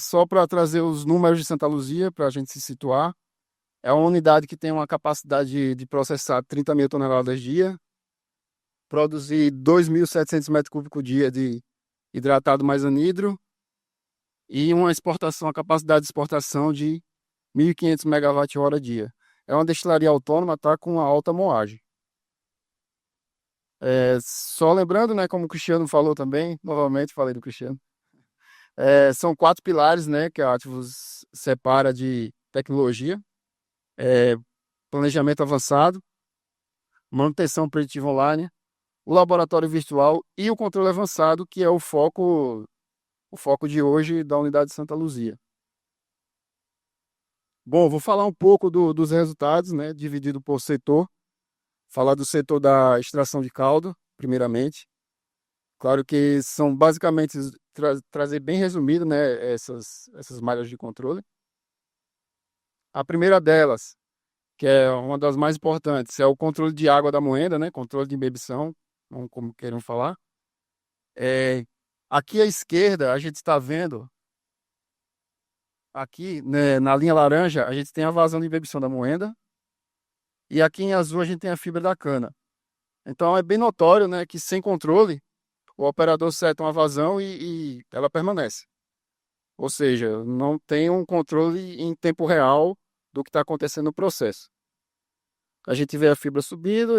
Só para trazer os números de Santa Luzia, para a gente se situar, é uma unidade que tem uma capacidade de processar 30 mil toneladas dia, produzir 2.700 metros cúbicos dia de hidratado mais anidro e uma exportação, a capacidade de exportação de 1.500 megawatt-hora dia. É uma destilaria autônoma, tá com uma alta moagem. Só lembrando, né, como o Cristiano falou também, novamente falei do Cristiano, são quatro pilares, né, que a Ativos separa de tecnologia, é, planejamento avançado, manutenção preditiva online, o laboratório virtual e o controle avançado, que é o foco de hoje da unidade de Santa Luzia. Bom, vou falar um pouco dos resultados, né, dividido por setor. Falar do setor da extração de caldo, primeiramente. Claro que são basicamente trazer bem resumido, né, essas malhas de controle. A primeira delas, que é uma das mais importantes, é o controle de água da moenda, né, controle de imbibição, como queiram falar. É, aqui à esquerda, a gente está vendo, aqui, né, na linha laranja, a gente tem a vazão de imbibição da moenda, e aqui em azul a gente tem a fibra da cana. Então é bem notório, né, que sem controle, o operador seta uma vazão e ela permanece. Ou seja, não tem um controle em tempo real do que está acontecendo no processo. A gente vê a fibra subindo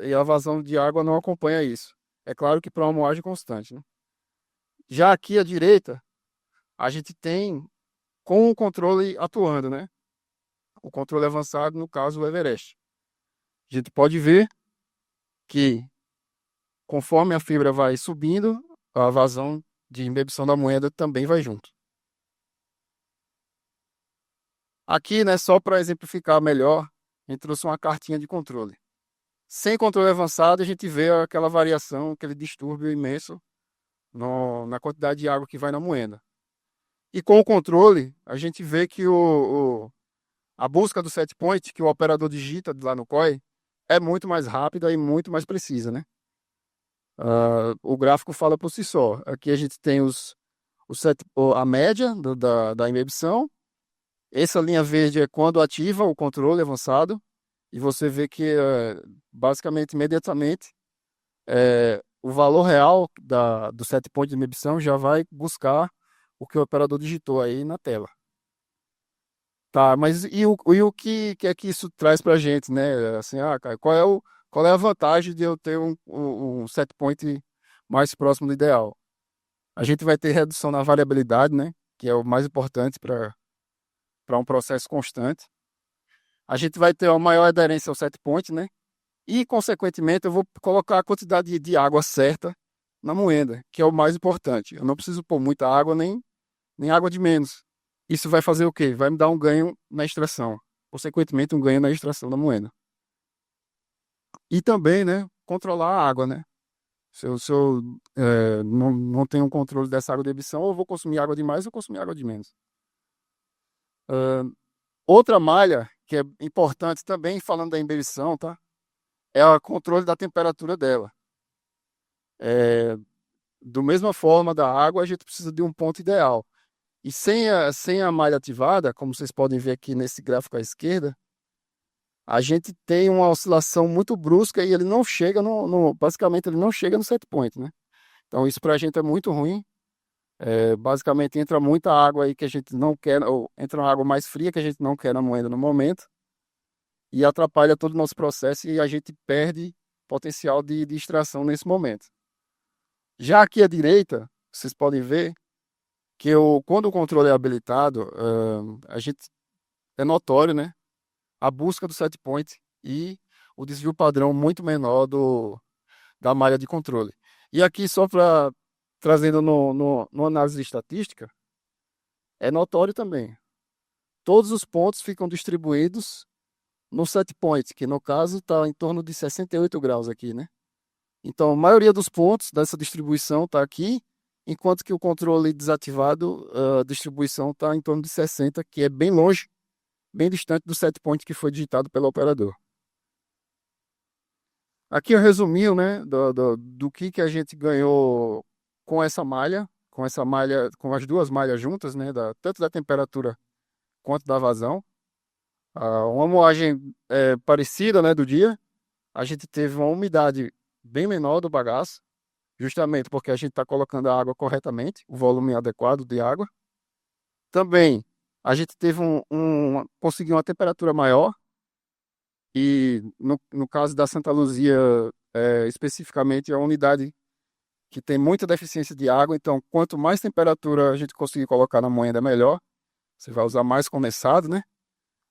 e a vazão de água não acompanha isso. É claro que para uma moagem constante, né? Já aqui à direita, a gente tem com o controle atuando, né? O controle avançado, no caso, o Everest. A gente pode ver que conforme a fibra vai subindo, a vazão de imbibição da moeda também vai junto. Aqui, né, só para exemplificar melhor, a gente trouxe uma cartinha de controle. Sem controle avançado, a gente vê aquela variação, aquele distúrbio imenso na quantidade de água que vai na moenda. E com o controle, a gente vê que a busca do set point que o operador digita lá no COI é muito mais rápida e muito mais precisa, né? O gráfico fala por si só. Aqui a gente tem a média da inibição. Essa linha verde é quando ativa o controle avançado. E você vê que, basicamente, imediatamente, o valor real do set point de inibição já vai buscar o que o operador digitou aí na tela. Tá, mas e o que é que isso traz pra gente, né? Assim, cara, qual é a vantagem de eu ter um set point mais próximo do ideal? A gente vai ter redução na variabilidade, né? Que é o mais importante para um processo constante. A gente vai ter uma maior aderência ao set point, né? E, consequentemente, eu vou colocar a quantidade de água certa na moenda, que é o mais importante. Eu não preciso pôr muita água, nem água de menos. Isso vai fazer o quê? Vai me dar um ganho na extração. Consequentemente, um ganho na extração da moeda. E também, né, controlar a água, né? Se eu não tenho um controle dessa água de ebulição, ou eu vou consumir água demais ou consumir água de menos. Ah, outra malha que é importante também, falando da ebulição, tá? É o controle da temperatura dela. É, do mesma forma da água, a gente precisa de um ponto ideal. E sem a malha ativada, como vocês podem ver aqui nesse gráfico à esquerda, a gente tem uma oscilação muito brusca e ele não chega basicamente ele não chega no set point, né? Então isso para a gente é muito ruim. Basicamente entra muita água aí que a gente não quer, ou entra uma água mais fria que a gente não quer na moeda no momento e atrapalha todo o nosso processo e a gente perde potencial de extração nesse momento. Já aqui à direita, vocês podem ver que quando o controle é habilitado, a gente é notório, né? A busca do set point e o desvio padrão muito menor da malha de controle. E aqui, só para trazendo no análise estatística, é notório também. Todos os pontos ficam distribuídos no set point, que no caso está em torno de 68 graus aqui, né? Então, a maioria dos pontos dessa distribuição está aqui, enquanto que o controle desativado, a distribuição está em torno de 60, que é bem longe, bem distante do set point que foi digitado pelo operador. Aqui eu resumi, né, do que a gente ganhou com essa malha, com essa malha, com as duas malhas juntas, né, tanto da temperatura quanto da vazão. Uma moagem parecida, né, do dia. A gente teve uma umidade bem menor do bagaço, justamente porque a gente está colocando a água corretamente, o volume adequado de água. Também a gente teve conseguiu uma temperatura maior e no caso da Santa Luzia, especificamente, é uma unidade que tem muita deficiência de água, então quanto mais temperatura a gente conseguir colocar na moenda, melhor. Você vai usar mais condensado, né?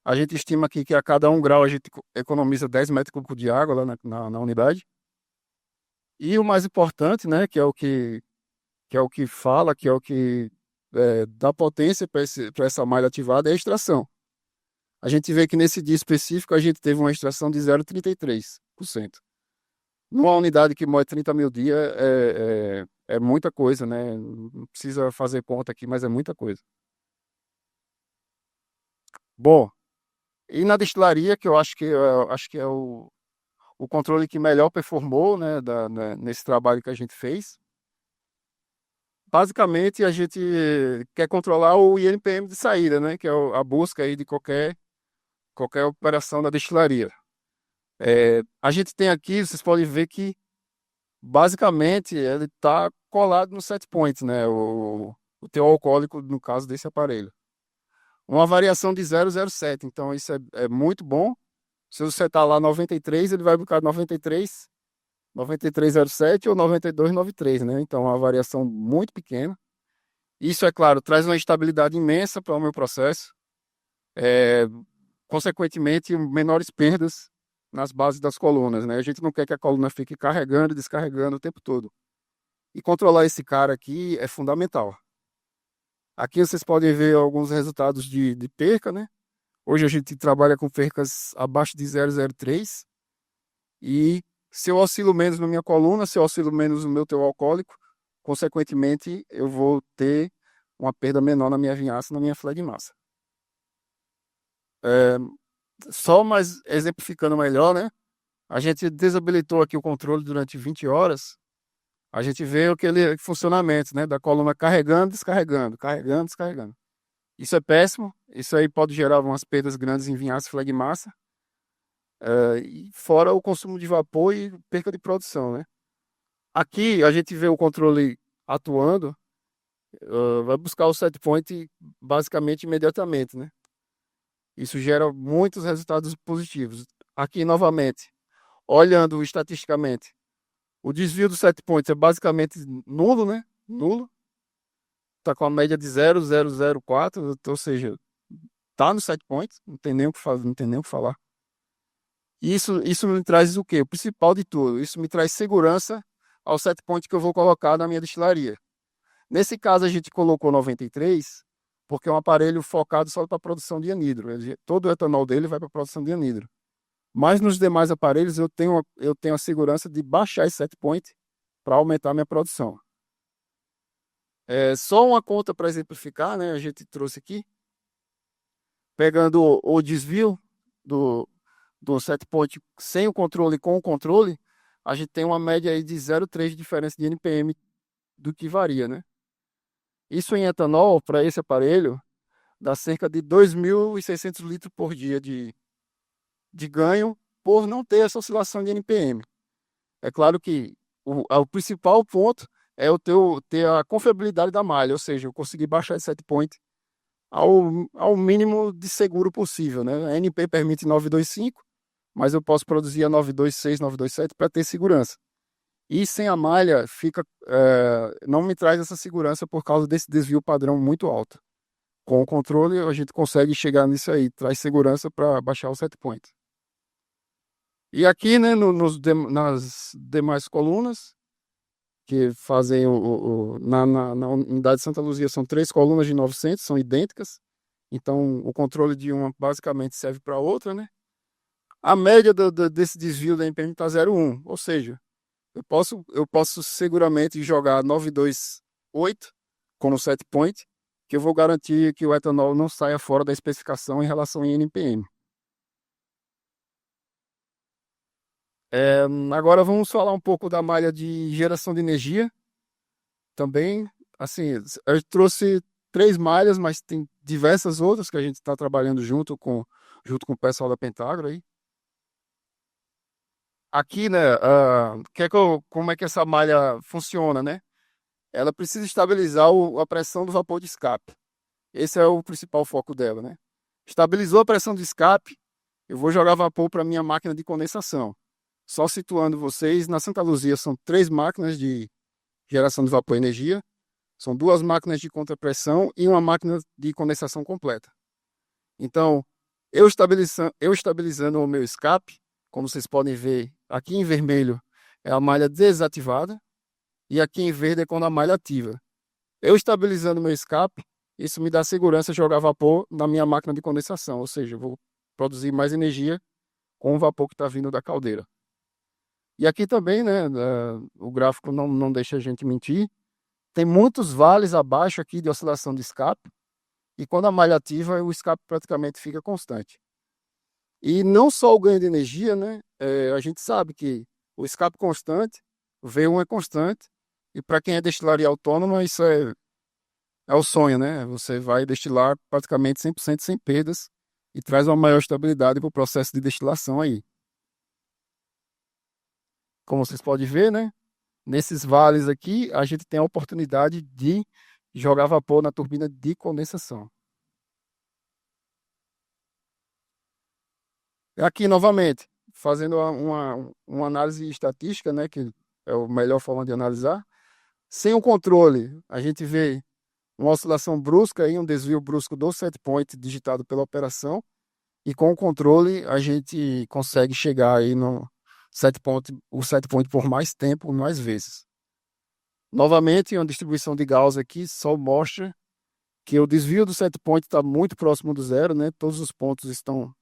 A gente estima aqui que a cada 1 grau a gente economiza 10 metros cúbicos de água lá na unidade. E o mais importante, né, que é o que fala, que é o que dá potência para essa malha ativada, é a extração. A gente vê que nesse dia específico a gente teve uma extração de 0,33%. Numa unidade que moe 30 mil dias é muita coisa, né? Não precisa fazer conta aqui, mas é muita coisa. Bom, e na destilaria, que eu acho que é o controle que melhor performou, né, nesse trabalho que a gente fez. Basicamente, a gente quer controlar o INPM de saída, né, que é a busca aí de qualquer operação da destilaria. A gente tem aqui, vocês podem ver que basicamente ele está colado no set point, né, o teor alcoólico no caso desse aparelho. Uma variação de 0,07, então isso é muito bom. Se você setar lá 93, ele vai buscar 93, 93,07 ou 92,93, né? Então, é uma variação muito pequena. Isso, é claro, traz uma estabilidade imensa para o meu processo. É, consequentemente, menores perdas nas bases das colunas, né? A gente não quer que a coluna fique carregando e descarregando o tempo todo. E controlar esse cara aqui é fundamental. Aqui vocês podem ver alguns resultados de perca, né? Hoje a gente trabalha com percas abaixo de 0,03 e se eu oscilo menos na minha coluna, se eu oscilo menos no meu teor alcoólico, consequentemente eu vou ter uma perda menor na minha vinhaça, na minha flegmassa. É, só mais exemplificando melhor, né? A gente desabilitou aqui o controle durante 20 horas. A gente vê aquele funcionamento, né? Da coluna carregando, descarregando, carregando, descarregando. Isso é péssimo. Isso aí pode gerar umas perdas grandes em vinhaça e flegmassa. E fora o consumo de vapor e perca de produção, né? Aqui a gente vê o controle atuando, vai buscar o set point basicamente imediatamente, né? Isso gera muitos resultados positivos. Aqui novamente, olhando estatisticamente, o desvio do set point é basicamente nulo, né? Nulo. Tá com a média de 0,004, ou seja, tá no set point, não tem nem o que fazer, não tem nem o que falar. Isso me traz o quê? O principal de tudo, isso me traz segurança ao set point que eu vou colocar na minha destilaria. Nesse caso, a gente colocou 93, porque é um aparelho focado só para a produção de anidro. Todo o etanol dele vai para a produção de anidro. Mas nos demais aparelhos, eu tenho a segurança de baixar esse set point para aumentar a minha produção. Só uma conta para exemplificar, né? A gente trouxe aqui, pegando o desvio do, do set point sem o controle e com o controle, a gente tem uma média aí de 0,3 de diferença de NPM do que varia, né? Isso em etanol, para esse aparelho, dá cerca de 2.600 litros por dia de ganho por não ter essa oscilação de NPM. É claro que o principal ponto é ter a confiabilidade da malha, ou seja, eu conseguir baixar esse set point ao mínimo de seguro possível, né? A NP permite 925, mas eu posso produzir a 926, 927 para ter segurança. E sem a malha, não me traz essa segurança por causa desse desvio padrão muito alto. Com o controle, a gente consegue chegar nisso aí, traz segurança para baixar o set point. E aqui, né, nas demais colunas, que fazem na unidade de Santa Luzia, são 3 colunas de 900, são idênticas. Então, o controle de uma basicamente serve para a outra, né? A média desse desvio da NPM está 0,1, ou seja, eu posso seguramente jogar 928 como set point, que eu vou garantir que o etanol não saia fora da especificação em relação a NPM. Agora vamos falar um pouco da malha de geração de energia também. assim, eu trouxe 3 malhas, mas tem diversas outras que a gente está trabalhando junto com o pessoal da Pentágora aí. Aqui, né, como é que essa malha funciona, né? Ela precisa estabilizar a pressão do vapor de escape. Esse é o principal foco dela, né? Estabilizou a pressão de escape, eu vou jogar vapor para minha máquina de condensação. Só situando vocês, na Santa Luzia são 3 máquinas de geração de vapor e energia, são 2 máquinas de contrapressão e uma máquina de condensação completa. Então, eu estabilizando o meu escape, como vocês podem ver, aqui em vermelho é a malha desativada e aqui em verde é quando a malha ativa. Eu estabilizando meu escape, isso me dá segurança de jogar vapor na minha máquina de condensação, ou seja, eu vou produzir mais energia com o vapor que está vindo da caldeira. E aqui também, né, o gráfico não deixa a gente mentir, tem muitos vales abaixo aqui de oscilação de escape, e quando a malha ativa, o escape praticamente fica constante. E não só o ganho de energia, né, a gente sabe que o escape constante, o V1 é constante, e para quem é destilaria autônoma, isso é o sonho, né? Você vai destilar praticamente 100% sem perdas e traz uma maior estabilidade para o processo de destilação aí. Como vocês podem ver, né? Nesses vales aqui, a gente tem a oportunidade de jogar vapor na turbina de condensação. Aqui, novamente, fazendo uma análise estatística, né? Que é a melhor forma de analisar. Sem o controle, a gente vê uma oscilação brusca, aí, um desvio brusco do set point digitado pela operação. E com o controle, a gente consegue chegar aí no o set point por mais tempo, mais vezes. Novamente, uma distribuição de Gauss aqui só mostra que o desvio do set point está muito próximo do zero, né? Todos os pontos estão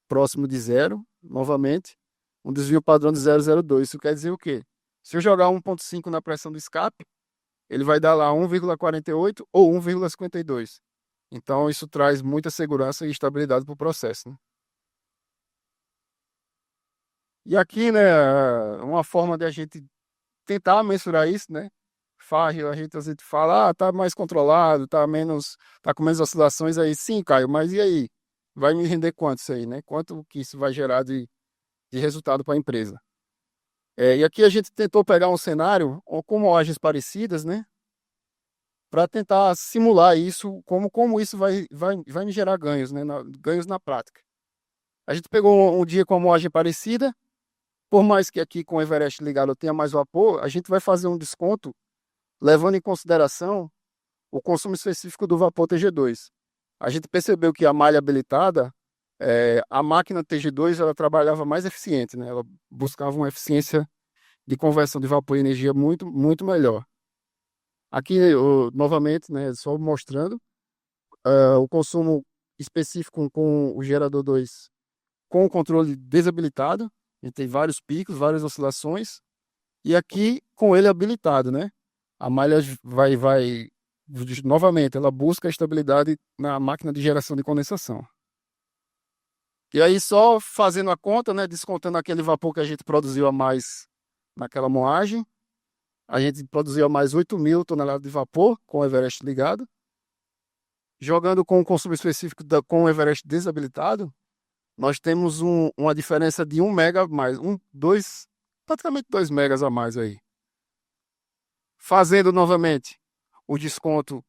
próximo de zero, novamente. Um desvio padrão de 0,02. Isso quer dizer o quê? Se eu jogar 1,5 na pressão do escape, ele vai dar lá 1,48 ou 1,52. Então, isso traz muita segurança e estabilidade para o processo, né? E aqui, né, uma forma de a gente tentar mensurar isso, né? A gente às vezes fala, tá mais controlado, tá com menos oscilações aí. Sim, Caio, mas e aí? Vai me render quanto isso aí, né? Quanto que isso vai gerar de resultado para a empresa? E aqui a gente tentou pegar um cenário com moagens parecidas, né? Para tentar simular isso, como isso vai me gerar ganhos, né? Ganhos na prática. A gente pegou um dia com uma moagem parecida. Por mais que aqui com o Everest ligado eu tenha mais vapor, a gente vai fazer um desconto levando em consideração o consumo específico do vapor TG2. A gente percebeu que a malha habilitada, a máquina TG2, ela trabalhava mais eficiente, né? Ela buscava uma eficiência de conversão de vapor e energia muito, muito melhor. Aqui, novamente, né, só mostrando o consumo específico com o gerador 2 com o controle desabilitado. A gente tem vários picos, várias oscilações. E aqui com ele habilitado, né? A malha novamente, ela busca a estabilidade na máquina de geração de condensação. E aí só fazendo a conta, né? Descontando aquele vapor que a gente produziu a mais naquela moagem, a gente produziu a mais 8.000 toneladas de vapor com o Everest ligado. Jogando com o consumo específico com o Everest desabilitado, nós temos uma diferença de 1 mega a mais, praticamente 2 megas a mais aí. Fazendo novamente o desconto,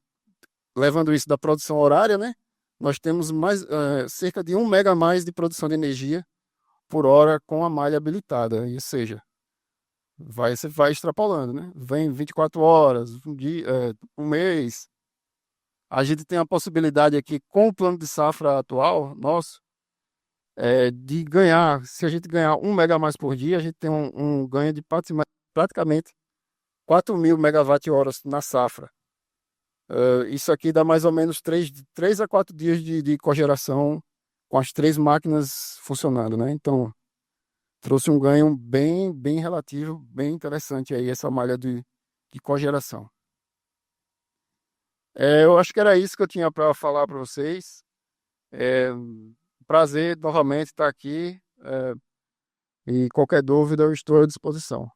levando isso da produção horária, né? Nós temos cerca de 1 mega a mais de produção de energia por hora com a malha habilitada. Ou seja, você vai extrapolando, né? Vem 24 horas, um dia, um mês. A gente tem a possibilidade aqui, com o plano de safra atual nosso, de ganhar. Se a gente ganhar 1 mega a mais por dia, a gente tem um ganho de praticamente 4.000 megawatt-horas na safra. Isso aqui dá mais ou menos 3 a 4 dias de cogeração com as 3 máquinas funcionando, né? Então, trouxe um ganho bem, bem relativo, bem interessante aí, essa malha de cogeração. Eu acho que era isso que eu tinha para falar para vocês. Prazer novamente estar aqui, e qualquer dúvida eu estou à disposição.